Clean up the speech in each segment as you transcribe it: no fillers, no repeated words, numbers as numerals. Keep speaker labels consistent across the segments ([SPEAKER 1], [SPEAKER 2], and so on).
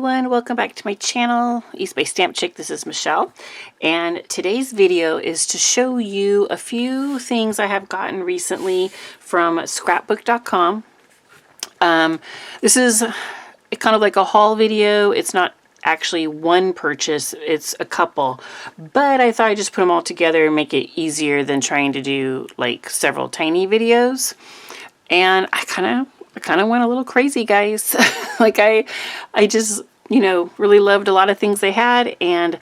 [SPEAKER 1] everyone, welcome back to my channel, East Bay Stamp Chick. This is Michelle, and today's video is to show you a few things I have gotten recently from scrapbook.com. This is kind of like a haul video. It's not actually one purchase, it's a couple, but I thought I'd just put them all together and make it easier than trying to do like several tiny videos. And I kind of went a little crazy, guys. Like I just, really loved a lot of things they had. And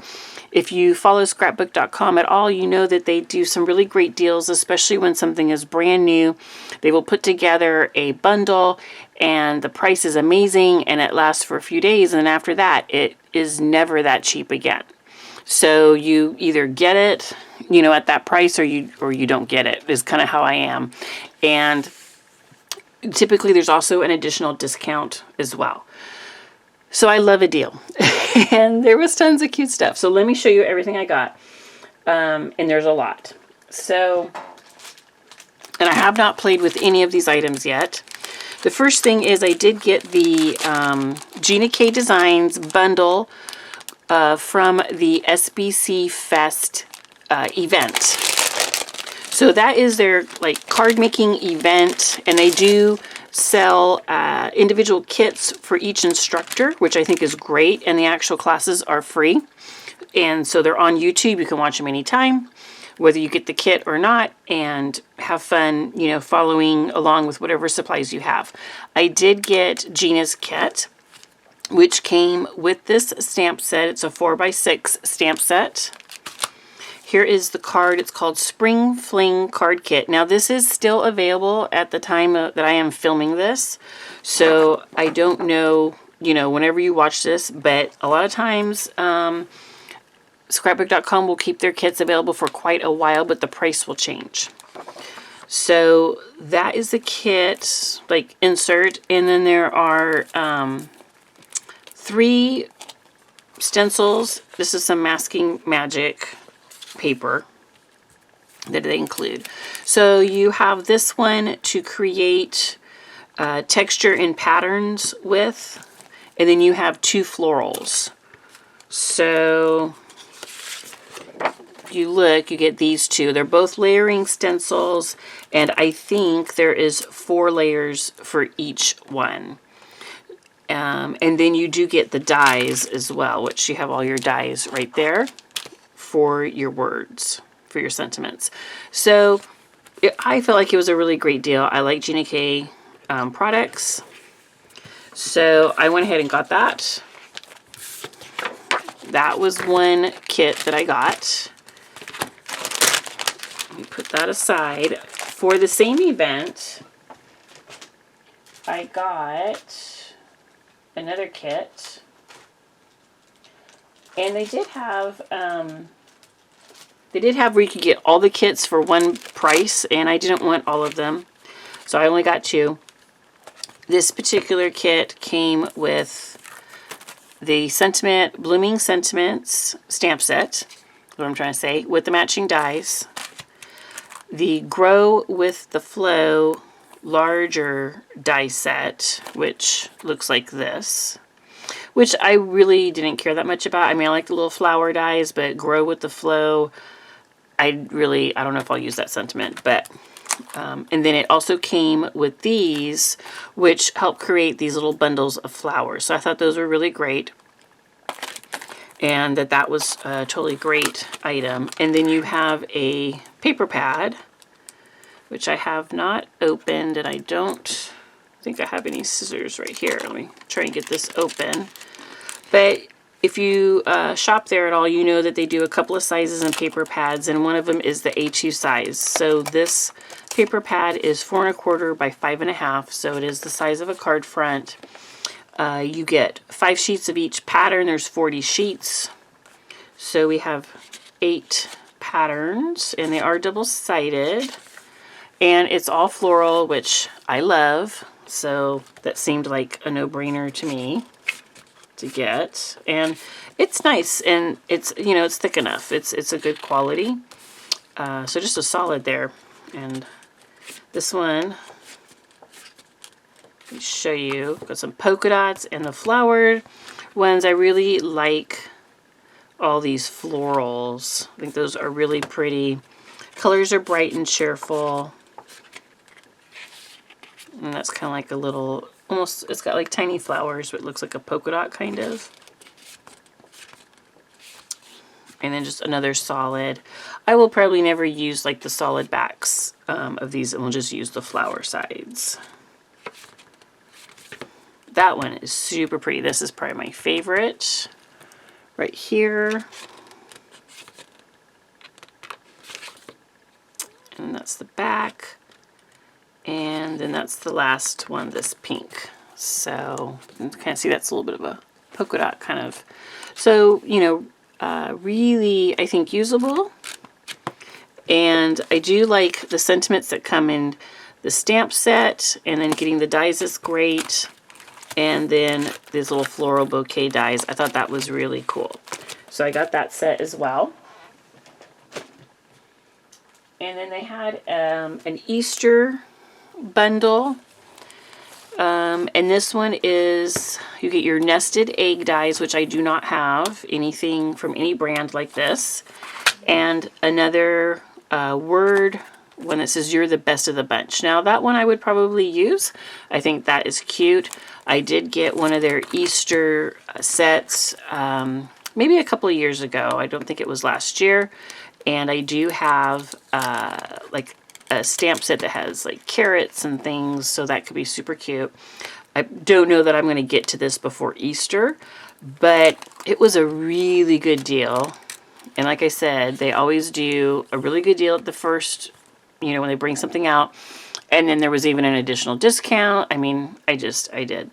[SPEAKER 1] if you follow scrapbook.com at all, you know that they do some really great deals, especially when something is brand new. They will put together a bundle and the price is amazing and it lasts for a few days. And after that, it is never that cheap again. So you either get it, at that price or you don't get it, is kind of how I am. And typically there's also an additional discount as well. So I love a deal. And there was tons of cute stuff. So let me show you everything I got. And there's a lot. So, and I have not played with any of these items yet. The first thing is I did get the Gina K Designs bundle from the SBC Fest event. So that is their card making event, and they do sell individual kits for each instructor, which I think is great, and the actual classes are free. And so they're on YouTube. You can watch them anytime, whether you get the kit or not, and have fun, following along with whatever supplies you have. I did get Gina's kit, which came with this stamp set. It's a 4x6 stamp set. Here is the card. It's called Spring Fling Card Kit. Now, this is still available at the time that I am filming this. So, I don't know, whenever you watch this, but a lot of times, scrapbook.com will keep their kits available for quite a while, but the price will change. So, that is the kit, insert, and then there are 3 stencils. This is some Masking Magic paper that they include. So you have this one to create texture and patterns with, and then you have 2 florals. So if you look, you get these 2. They're both layering stencils, and I think there is 4 layers for each one. And then you do get the dies as well, which you have all your dies right there for your words, for your sentiments. So I felt like it was a really great deal. I like Gina K products. So I went ahead and got that. That was one kit that I got. Let me put that aside. For the same event, I got another kit. And they did have where you could get all the kits for one price, and I didn't want all of them, so I only got 2. This particular kit came with the Blooming Sentiments stamp set, what I'm trying to say, with the matching dies, the Grow with the Flow larger die set, which looks like this, which I really didn't care that much about. I mean, I like the little flower dies, but Grow with the Flow, I don't know if I'll use that sentiment, but, and then it also came with these, which help create these little bundles of flowers. So I thought those were really great, and that was a totally great item. And then you have a paper pad, which I have not opened, and I don't think I have any scissors right here. Let me try and get this open. But if you shop there at all, you know that they do a couple of sizes in paper pads, and one of them is the A2 size. So this paper pad is 4 1/4 by 5 1/2, so it is the size of a card front. You get 5 sheets of each pattern. There's 40 sheets. So we have 8 patterns, and they are double-sided. And it's all floral, which I love. So that seemed like a no-brainer to me to get. And it's nice, and it's, it's thick enough. It's a good quality. So just a solid there. And this one, let me show you. Got some polka dots and the flowered ones. I really like all these florals. I think those are really pretty. Colors are bright and cheerful. And that's kind of like a little, almost, it's got like tiny flowers, but it looks like a polka dot kind of. And then just another solid. I will probably never use like the solid backs of these, and we'll just use the flower sides. That one is super pretty. This is probably my favorite. Right here. And that's the back. And then that's the last one, this pink. So you can kind of see that's a little bit of a polka dot kind of. So, you know, really, I think, usable. And I do like the sentiments that come in the stamp set, and then getting the dies is great. And then these little floral bouquet dies. I thought that was really cool. So I got that set as well. And then they had an Easter bundle. And this one is, you get your nested egg dies, which I do not have anything from any brand like this. And another word one that says, "You're the best of the bunch." Now that one I would probably use. I think that is cute. I did get one of their Easter sets maybe a couple of years ago. I don't think it was last year. And I do have like a stamp set that has like carrots and things, so that could be super cute. I don't know that I'm going to get to this before Easter, but it was a really good deal. And like I said, they always do a really good deal at the first, you know, when they bring something out. And then there was even an additional discount. I mean, I did.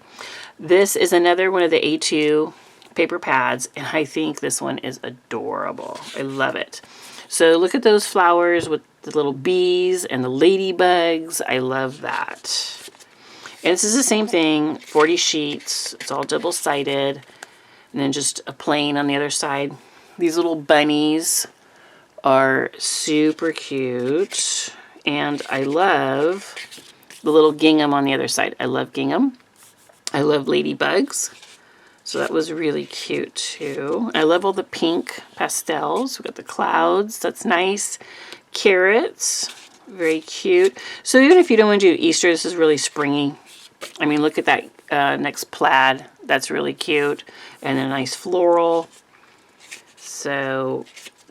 [SPEAKER 1] This is another one of the A2 paper pads, and I think this one is adorable. I love it. So look at those flowers with the little bees and the ladybugs. I love that. And this is the same thing, 40 sheets. It's all double-sided. And then just a plain on the other side. These little bunnies are super cute. And I love the little gingham on the other side. I love gingham. I love ladybugs. So that was really cute too. I love all the pink pastels. We've got the clouds. That's nice. Carrots. Very cute. So even if you don't want to do Easter, this is really springy. I mean, look at that next plaid. That's really cute. And a nice floral. So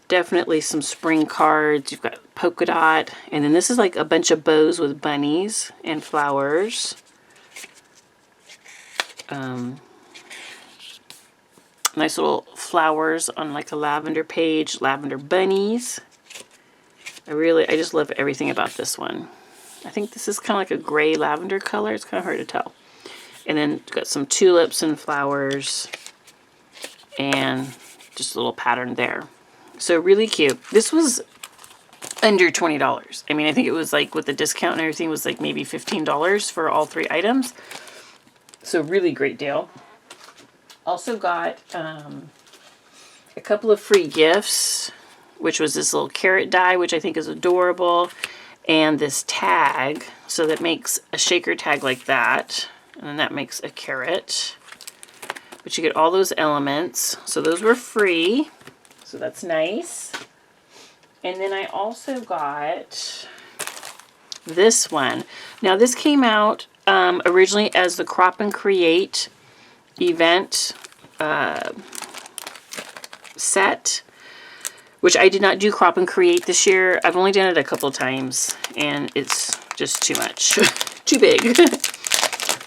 [SPEAKER 1] definitely some spring cards. You've got polka dot. And then this is like a bunch of bows with bunnies and flowers. Nice little flowers on like a lavender page. Lavender bunnies. I just love everything about this one. I think this is kind of like a gray lavender color. It's kind of hard to tell. And then got some tulips and flowers. And just a little pattern there. So really cute. This was under $20. I mean, I think it was like with the discount and everything was like maybe $15 for all 3 items. So really great deal. Also got a couple of free gifts, which was this little carrot die, which I think is adorable, and this tag. So that makes a shaker tag like that, and then that makes a carrot. But you get all those elements. So those were free. So that's nice. And then I also got this one. Now this came out originally as the Crop and Create event set, which I did not do Crop and Create this year. I've only done it a couple of times, and it's just too much. Too big.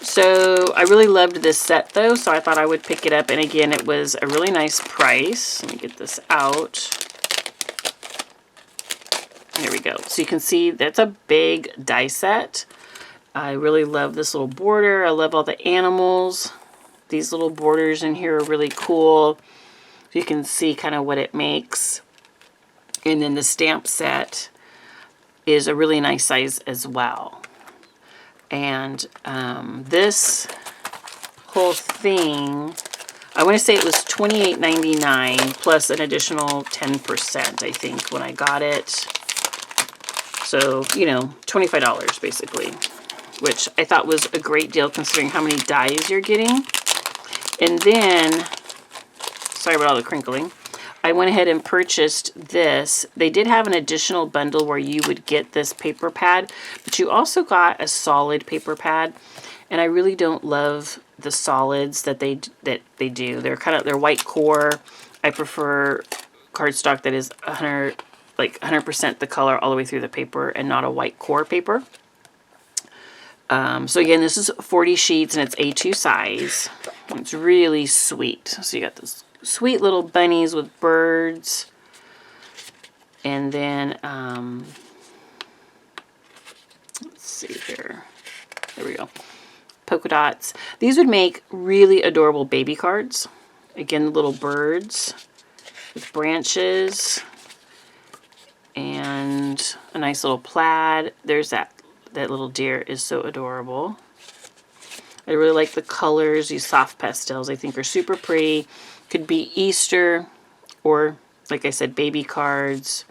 [SPEAKER 1] So I really loved this set though, so I thought I would pick it up, and again it was a really nice price. Let me get this out. There we go. So you can see that's a big die set. I really love this little border. I love all the animals. These little borders in here are really cool. You can see kind of what it makes. And then the stamp set is a really nice size as well. And this whole thing, I want to say it was $28.99 plus an additional 10%, I think, when I got it. So, you know, $25 basically, which I thought was a great deal considering how many dies you're getting. And then, sorry about all the crinkling, I went ahead and purchased this. They did have an additional bundle where you would get this paper pad, but you also got a solid paper pad. And I really don't love the solids that they do. They're white core. I prefer cardstock that is 100% the color all the way through the paper and not a white core paper. So again, this is 40 sheets and it's A2 size. It's really sweet. So you got this sweet little bunnies with birds. And then, let's see here. There we go. Polka dots. These would make really adorable baby cards. Again, the little birds with branches and a nice little plaid. There's that little deer is so adorable. I really like the colors. These soft pastels I think are super pretty. Could be Easter or, like I said, baby cards.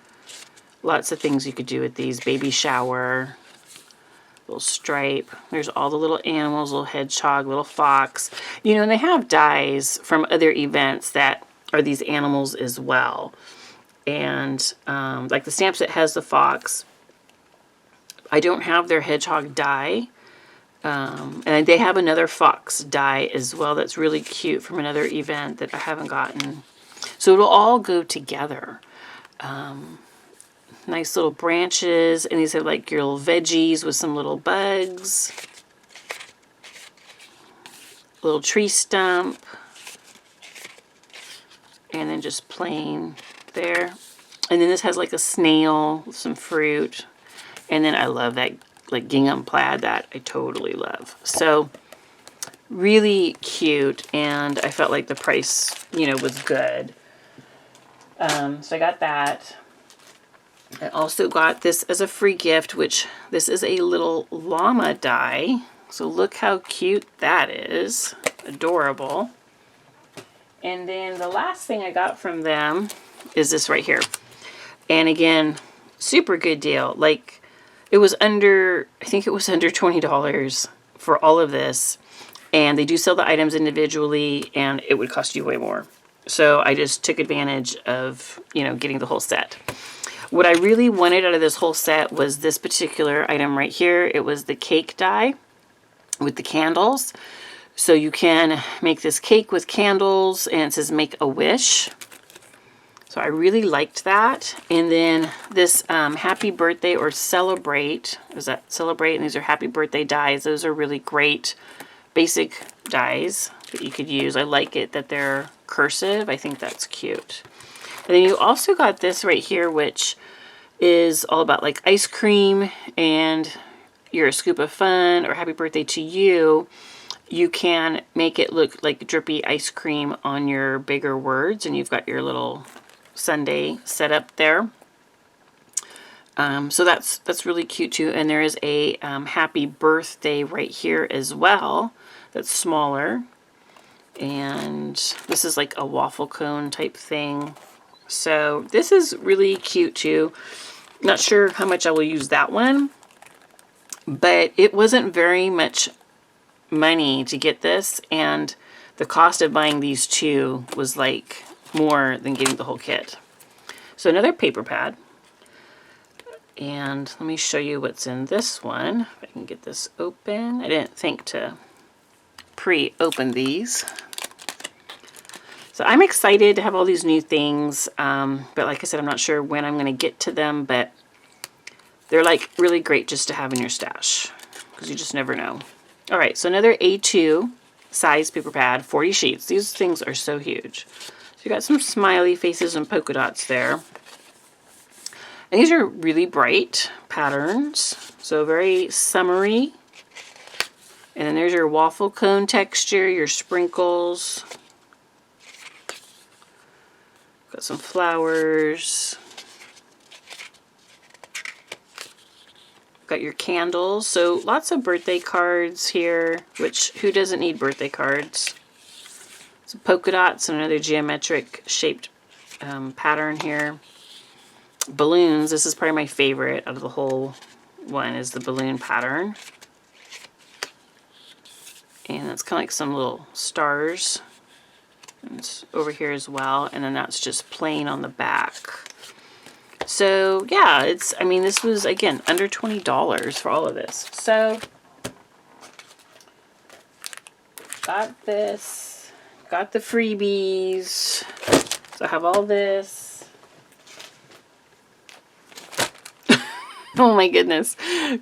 [SPEAKER 1] Lots of things you could do with these. Baby shower. Little stripe. There's all the little animals, little hedgehog, little fox. You know, and they have dies from other events that are these animals as well. And like the stamp set has the fox. I don't have their hedgehog die. And they have another fox die as well that's really cute from another event that I haven't gotten. So it'll all go together. Nice little branches, and these have like your little veggies with some little bugs. Little tree stump. And then just plain there. And then this has like a snail, some fruit. And then I love that like gingham plaid that I totally love. So really cute, and I felt like the price, you know, was good. So I got that. I also got this as a free gift, which this is a little llama die. So look how cute that is. Adorable. And then the last thing I got from them is this right here. And again, super good deal. Like, it was under, I think it was under $20 for all of this. And they do sell the items individually, and it would cost you way more. So I just took advantage of, you know, getting the whole set. What I really wanted out of this whole set was this particular item right here. It was the cake die with the candles. So you can make this cake with candles, and it says make a wish. So I really liked that. And then this happy birthday or celebrate. Is that celebrate? And these are happy birthday dies. Those are really great basic dies that you could use. I like it that they're cursive. I think that's cute. And then you also got this right here, which is all about like ice cream and you're a scoop of fun or happy birthday to you. You can make it look like drippy ice cream on your bigger words, and you've got your little sundae set up there. So that's really cute too. And there is a happy birthday right here as well that's smaller. And this is like a waffle cone type thing. So this is really cute too. Not sure how much I will use that one, but it wasn't very much money to get this, and the cost of buying these two was like more than getting the whole kit. So another paper pad, and let me show you what's in this one. If I can get this open. I didn't think to pre-open these. So I'm excited to have all these new things, but like I said, I'm not sure when I'm going to get to them, but they're like really great just to have in your stash because you just never know. All right, so another A2 size paper pad, 40 sheets. These things are so huge. So you got some smiley faces and polka dots there. And these are really bright patterns, so very summery. And then there's your waffle cone texture, your sprinkles. Got some flowers. Got your candles. So lots of birthday cards here, which who doesn't need birthday cards? Some polka dots and another geometric shaped pattern here. Balloons. This is probably my favorite out of the whole one is the balloon pattern. And it's kind of like some little stars And it's over here as well. And then that's just plain on the back. So yeah, I mean, this was, again, under $20 for all of this. So got this, got the freebies. So I have all this. Oh my goodness,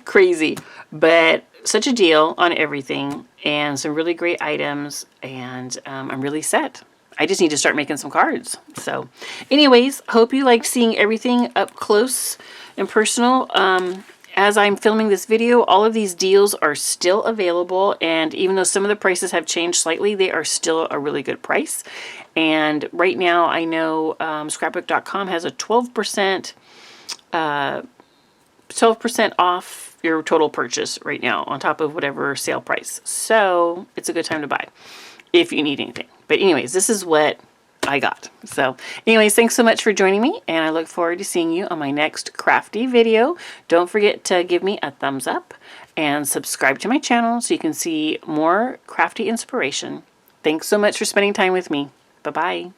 [SPEAKER 1] crazy. But such a deal on everything and some really great items, and I'm really set. I just need to start making some cards. So anyways, hope you liked seeing everything up close and personal. As I'm filming this video, all of these deals are still available, and even though some of the prices have changed slightly, they are still a really good price. And right now, I know scrapbook.com has a 12% off your total purchase right now on top of whatever sale price. So it's a good time to buy if you need anything. But anyways, this is what I got. So anyways, thanks so much for joining me, and I look forward to seeing you on my next crafty video. Don't forget to give me a thumbs up and subscribe to my channel so you can see more crafty inspiration. Thanks so much for spending time with me. Bye-bye.